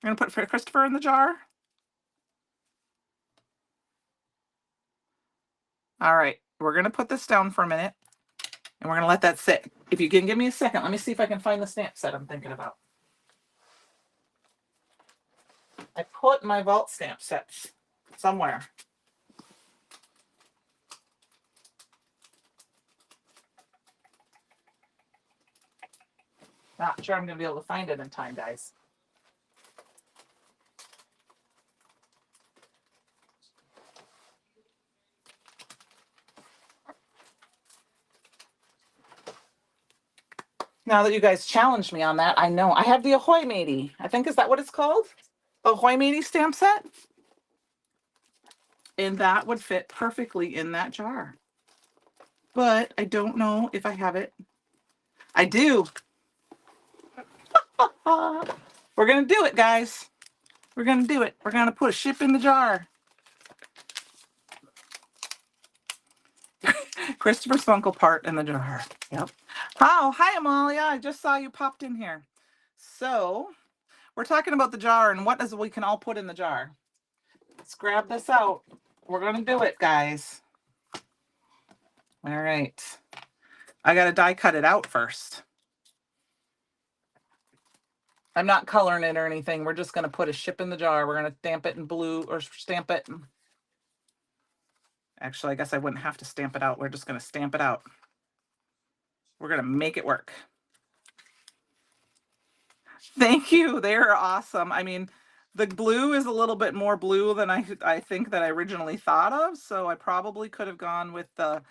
We're gonna put Christopher in the jar. All right, we're gonna put this down for a minute, and we're gonna let that sit. If you can give me a second, let me see if I can find the stamp set I'm thinking about. I put my vault stamp sets somewhere. Not sure I'm gonna be able to find it in time, guys. Now that you guys challenged me on that, I know I have the Ahoy Matey. I think, is that what it's called? Ahoy Matey stamp set. And that would fit perfectly in that jar. But I don't know if I have it. I do. We're going to do it, guys. We're going to do it. We're going to put a ship in the jar. Christopher Spunkle part in the jar. Yep. Oh, hi, Amalia. I just saw you popped in here. So we're talking about the jar and what is we can all put in the jar. Let's grab this out. We're going to do it, guys. All right. I got to die cut it out first. I'm not coloring it or anything. We're just going to put a ship in the jar. We're going to stamp it in blue or stamp it. Actually, I guess I wouldn't have to stamp it out. We're just going to stamp it out. We're going to make it work. Thank you. They're awesome. I mean, the blue is a little bit more blue than I think that I originally thought of. So I probably could have gone with the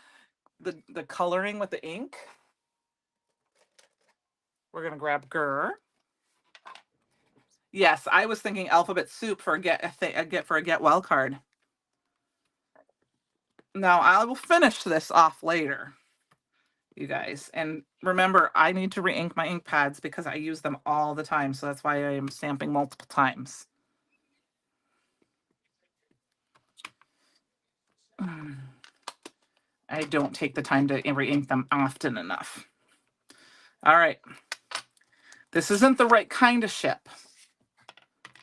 coloring with the ink. We're going to grab Gur. Yes, I was thinking alphabet soup for a get well card. Now I will finish this off later, you guys. And remember, I need to re-ink my ink pads because I use them all the time. So that's why I am stamping multiple times. I don't take the time to re-ink them often enough. All right. This isn't the right kind of ship.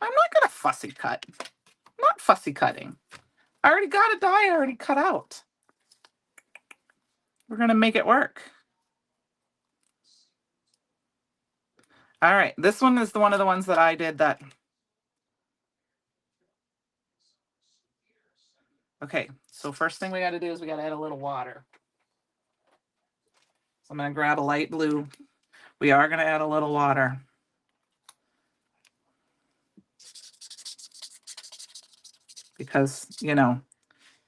I'm not going to fussy cut. I'm not fussy cutting. I already got a die I already cut out. We're going to make it work. All right. This one is one of the ones that I did that. Okay. So first thing we got to do is we got to add a little water. So I'm going to grab a light blue. We are going to add a little water. Because, you know,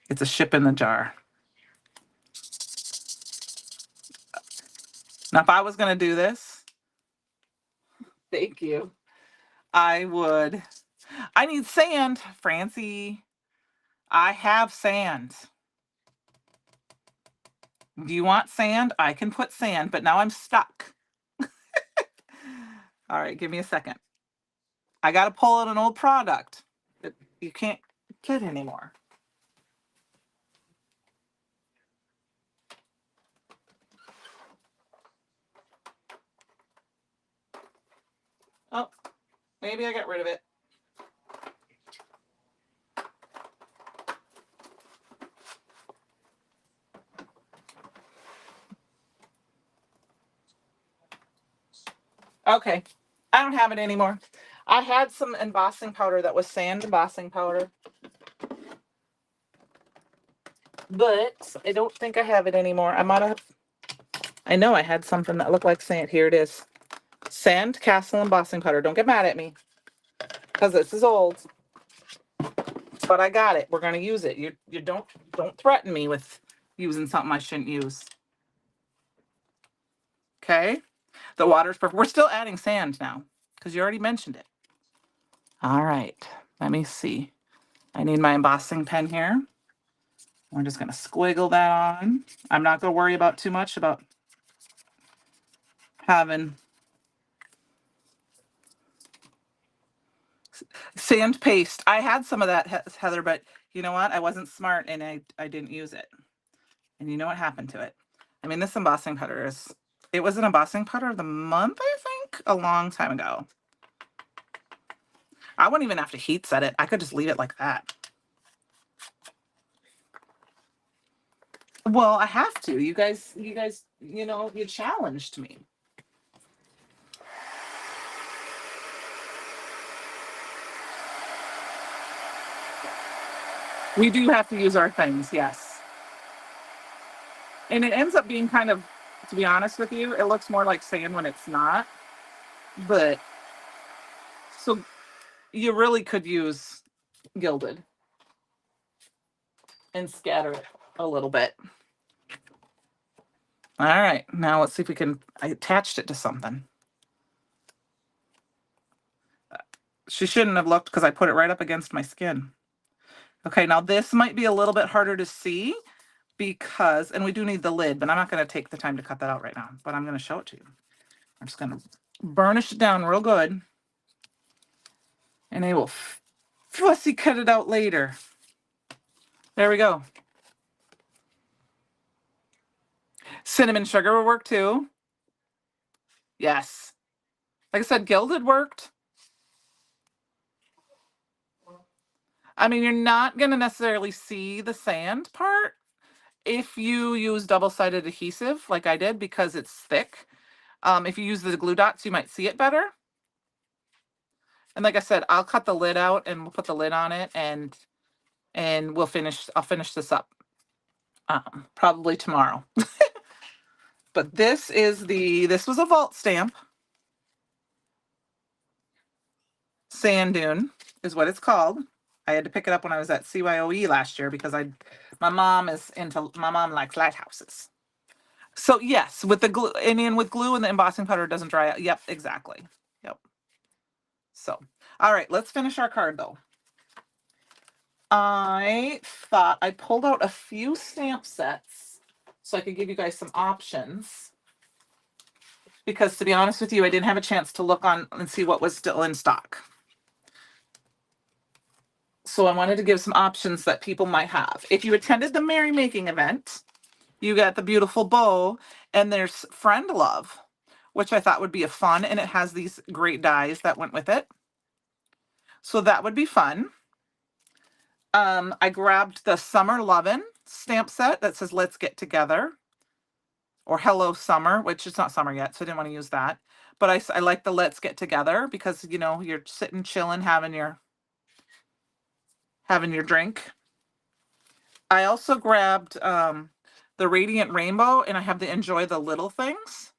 it's a ship in the jar. Now, if I was going to do this, thank you, I need sand, Francie. I have sand. Do you want sand? I can put sand, but now I'm stuck. All right, give me a second. I got to pull out an old product that you can't get anymore. Oh, maybe I got rid of it. Okay, I don't have it anymore. I had some embossing powder that was sand embossing powder, but I don't think I have it anymore. I know I had something that looked like sand. Here it is. Sand Castle embossing powder. Don't get mad at me because this is old, but I got it. We're going to use it. You don't threaten me with using something I shouldn't use. Okay? The water's perfect. We're still adding sand now because you already mentioned it. All right. Let me see. I need my embossing pen here. We're just going to squiggle that on. I'm not going to worry about too much about having sand paste. I had some of that, Heather, but you know what? I wasn't smart and I didn't use it. And you know what happened to it? I mean, this embossing powder it was an embossing powder of the month, I think, a long time ago. I wouldn't even have to heat set it. I could just leave it like that. Well, I have to. You guys, you challenged me. We do have to use our things, yes. And it ends up being kind of, to be honest with you, it looks more like sand when it's not. But so you really could use gilded and scatter it a little bit. All right, now let's see if we can, I attached it to something. She shouldn't have looked because I put it right up against my skin. Okay, now this might be a little bit harder to see because, and we do need the lid, but I'm not going to take the time to cut that out right now, but I'm going to show it to you. I'm just going to burnish it down real good and I will fussy cut it out later. There we go. Cinnamon sugar will work too. Yes. Like I said, gilded worked. I mean, you're not going to necessarily see the sand part if you use double-sided adhesive like I did because it's thick. If you use the glue dots, you might see it better. And like I said, I'll cut the lid out and we'll put the lid on it and I'll finish this up probably tomorrow. But this was a vault stamp. Sand dune is what it's called. I had to pick it up when I was at CYOE last year because my mom likes lighthouses. So yes, with the glue and with glue and the embossing powder, it doesn't dry out. Yep, exactly. Yep. So, all right, let's finish our card though. I thought I pulled out a few stamp sets so I could give you guys some options. Because to be honest with you, I didn't have a chance to look on and see what was still in stock. So I wanted to give some options that people might have. If you attended the Merry Making event, you got the beautiful bow, and there's Friend Love, which I thought would be a fun, and it has these great dies that went with it. So that would be fun. I grabbed the Summer Lovin' stamp set that says Let's Get Together, or Hello Summer, which it's not summer yet, so I didn't want to use that. But I like the Let's Get Together because, you're sitting, chilling, having your drink. I also grabbed the Radiant Rainbow, and I have the Enjoy the Little Things.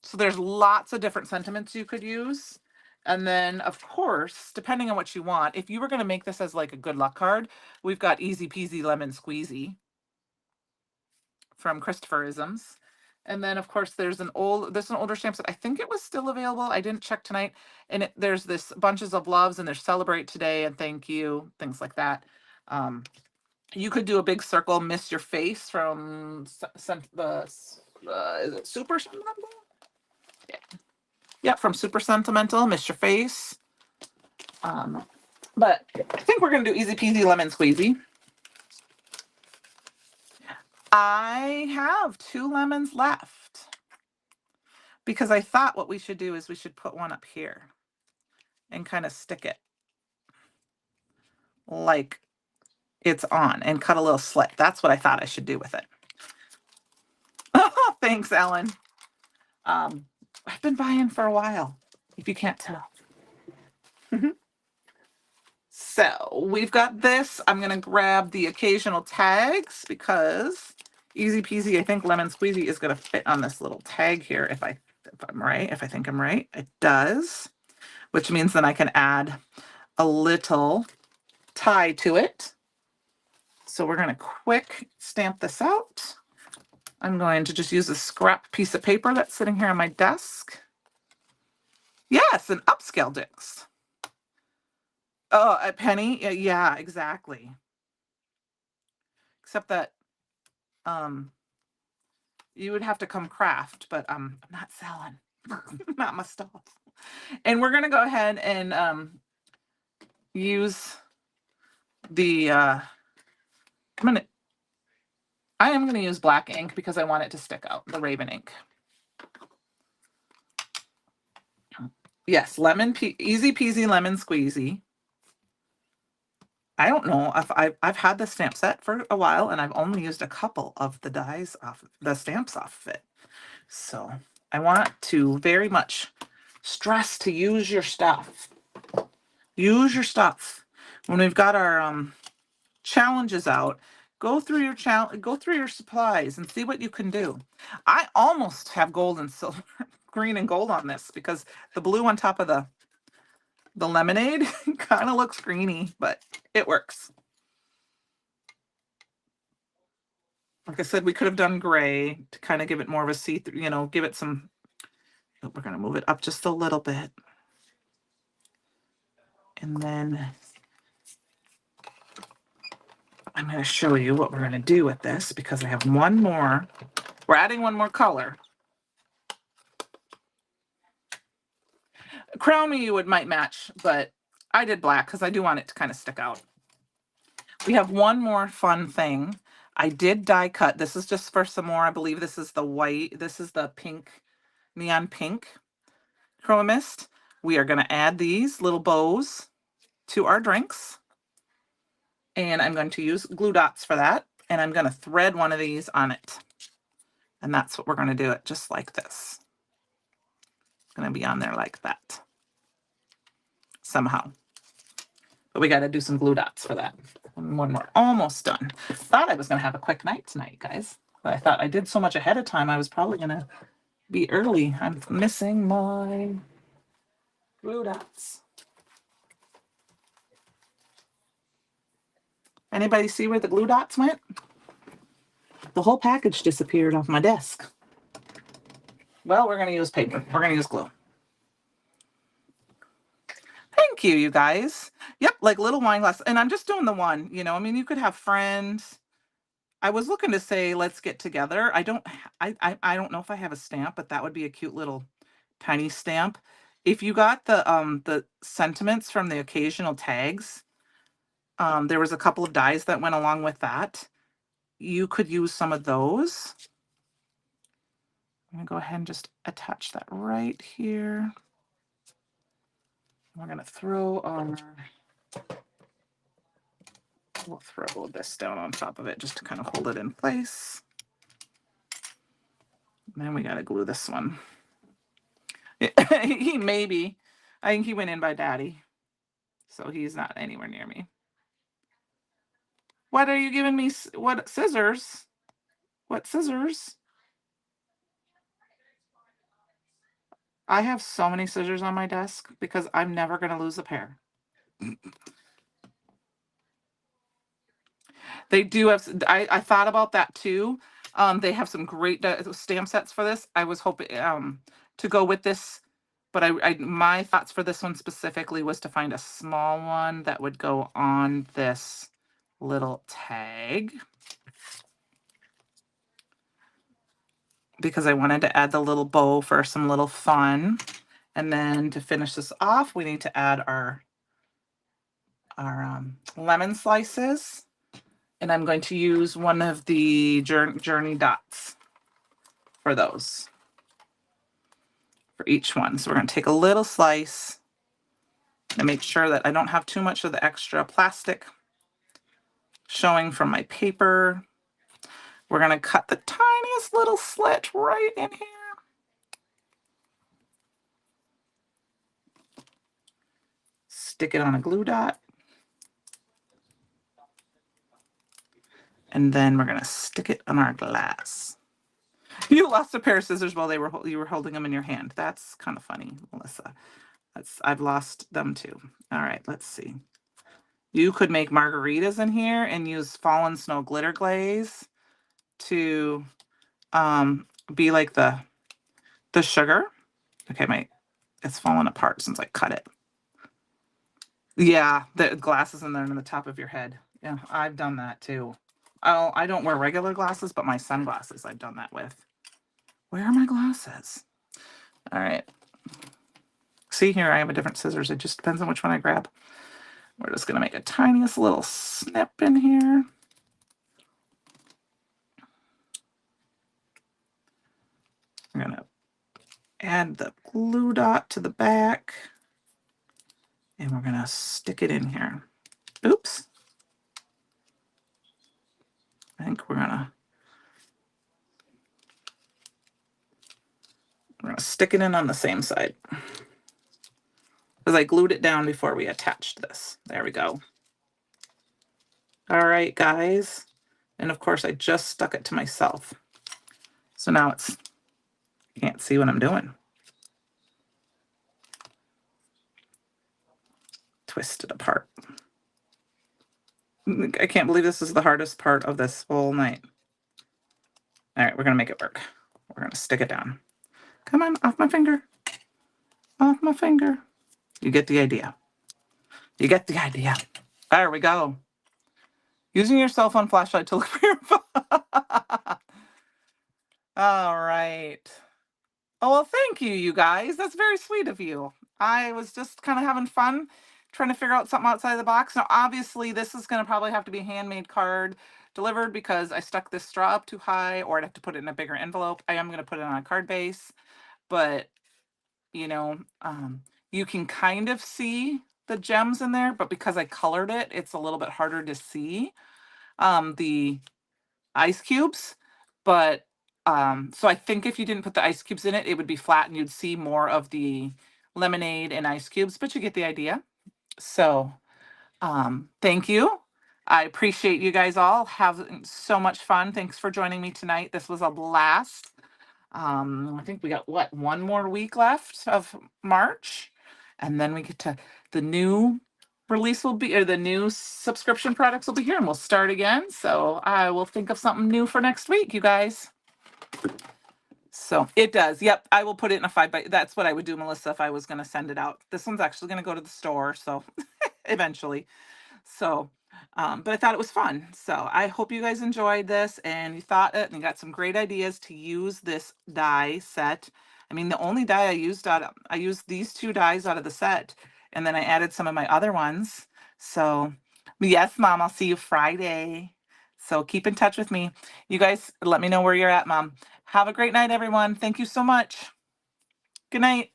So there's lots of different sentiments you could use. And then, of course, depending on what you want, if you were going to make this as like a good luck card, we've got Easy Peasy Lemon Squeezy from Christopherisms. And then of course there's an older stamp set. I think it was still available. I didn't check tonight. And there's this bunches of loves, and there's celebrate today and thank you, things like that. You could do a big circle, miss your face from the is it Super Sentimental? Yeah. Yep, from Super Sentimental, miss your face. But I think we're gonna do easy peasy lemon squeezy. I have 2 lemons left because I thought what we should do is we should put one up here and kind of stick it like it's on and cut a little slit. That's what I thought I should do with it. Thanks, Ellen. I've been buying for a while, if you can't tell. So we've got this. I'm going to grab the occasional tags because easy peasy, I think lemon squeezy is going to fit on this little tag here. If I'm right, if I think I'm right, it does, which means then I can add a little tie to it. So we're going to quick stamp this out. I'm going to just use a scrap piece of paper that's sitting here on my desk. Yes, an upscale disc. Oh, a penny? Yeah, exactly. Except that you would have to come craft, but I'm not selling. Not my stuff. And we're gonna go ahead and use the I am gonna use black ink because I want it to stick out, the Raven ink. Yes, easy peasy lemon squeezy. I don't know if I've had the stamp set for a while, and I've only used a couple of the dies off the stamps off of it. So I want to very much stress to use your stuff. Use your stuff. When we've got our challenges out, go through your supplies and see what you can do. I almost have gold and silver, green and gold on this because the blue on top of the lemonade kind of looks greeny, but it works. Like I said, we could have done gray to kind of give it more of a see-through, give it some. We're going to move it up just a little bit. And then I'm going to show you what we're going to do with this because I have one more. We're adding one more color. Crown Me You might match, but I did black because I do want it to kind of stick out. We have one more fun thing. I did die cut. This is just for some more. I believe this is the white. This is the pink, neon pink chroma mist. We are going to add these little bows to our drinks. And I'm going to use glue dots for that. And I'm going to thread one of these on it. And that's what we're going to do it just like this. It's going to be on there like that. Somehow. But we got to do some glue dots for that. And when we're almost done. Thought I was going to have a quick night tonight, guys. But I thought I did so much ahead of time, I was probably going to be early. I'm missing my glue dots. Anybody see where the glue dots went? The whole package disappeared off my desk. Well, we're going to use paper. We're going to use glue. Thank you, you guys. Yep, like little wine glass. And I'm just doing the one, I mean, you could have friends. I was looking to say, let's get together. I don't know if I have a stamp, but that would be a cute little tiny stamp. If you got the sentiments from the occasional tags, there was a couple of dies that went along with that. You could use some of those. I'm gonna go ahead and just attach that right here. We're gonna we'll throw this down on top of it just to kind of hold it in place. And then we gotta glue this one. He maybe. I think he went in by Daddy. So he's not anywhere near me. What are you giving me? What scissors? What scissors? I have so many scissors on my desk because I'm never going to lose a pair. They do have, I thought about that too. They have some great stamp sets for this. I was hoping to go with this, but my thoughts for this one specifically was to find a small one that would go on this little tag, because I wanted to add the little bow for some little fun. And then to finish this off, we need to add our lemon slices. And I'm going to use one of the journey dots for those, for each one. So we're going to take a little slice and make sure that I don't have too much of the extra plastic showing from my paper. We're going to cut the tiniest little slit right in here. Stick it on a glue dot. And then we're going to stick it on our glass. You lost a pair of scissors while you were holding them in your hand. That's kind of funny, Melissa. I've lost them too. All right, let's see. You could make margaritas in here and use Fallen Snow glitter glaze to be like the sugar. Okay, it's falling apart since I cut it. Yeah, the glass is in there on the top of your head. Yeah, I've done that too. Oh, I don't wear regular glasses, but my sunglasses I've done that with. Where are my glasses? All right. See, here I have a different scissors. It just depends on which one I grab. We're just going to make a tiniest little snip in here. We're going to add the glue dot to the back. And we're going to stick it in here. Oops. I think we're going to stick it in on the same side, because I glued it down before we attached this. There we go. All right, guys. And of course, I just stuck it to myself. So now you can't see what I'm doing. Twist it apart. I can't believe this is the hardest part of this whole night. All right, we're going to make it work. We're going to stick it down. Come on, off my finger. Off my finger. You get the idea. You get the idea. There we go. Using your cell phone flashlight to look for your phone. All right. Oh, well, thank you, you guys. That's very sweet of you. I was just kind of having fun trying to figure out something outside the box. Now, obviously, this is going to probably have to be a handmade card delivered, because I stuck this straw up too high, or I'd have to put it in a bigger envelope. I am going to put it on a card base, but, you know, you can kind of see the gems in there, but because I colored it, it's a little bit harder to see the ice cubes. But so I think if you didn't put the ice cubes in it, it would be flat and you'd see more of the lemonade and ice cubes, but you get the idea. So thank you. I appreciate you guys all. Have so much fun. Thanks for joining me tonight. This was a blast. I think we got one more week left of March, and then we get to the new release will be, or the new subscription products will be here, and we'll start again. So I will think of something new for next week, you guys. So it does. Yep. I will put it in a 5 by. That's what I would do, Melissa, if I was going to send it out. This one's actually going to go to the store. So eventually. So, but I thought it was fun. So I hope you guys enjoyed this and you thought it and you got some great ideas to use this die set. I mean, the only die I used these 2 dies out of the set, and then I added some of my other ones. So yes, Mom, I'll see you Friday. So keep in touch with me. You guys let me know where you're at, Mom. Have a great night, everyone. Thank you so much. Good night.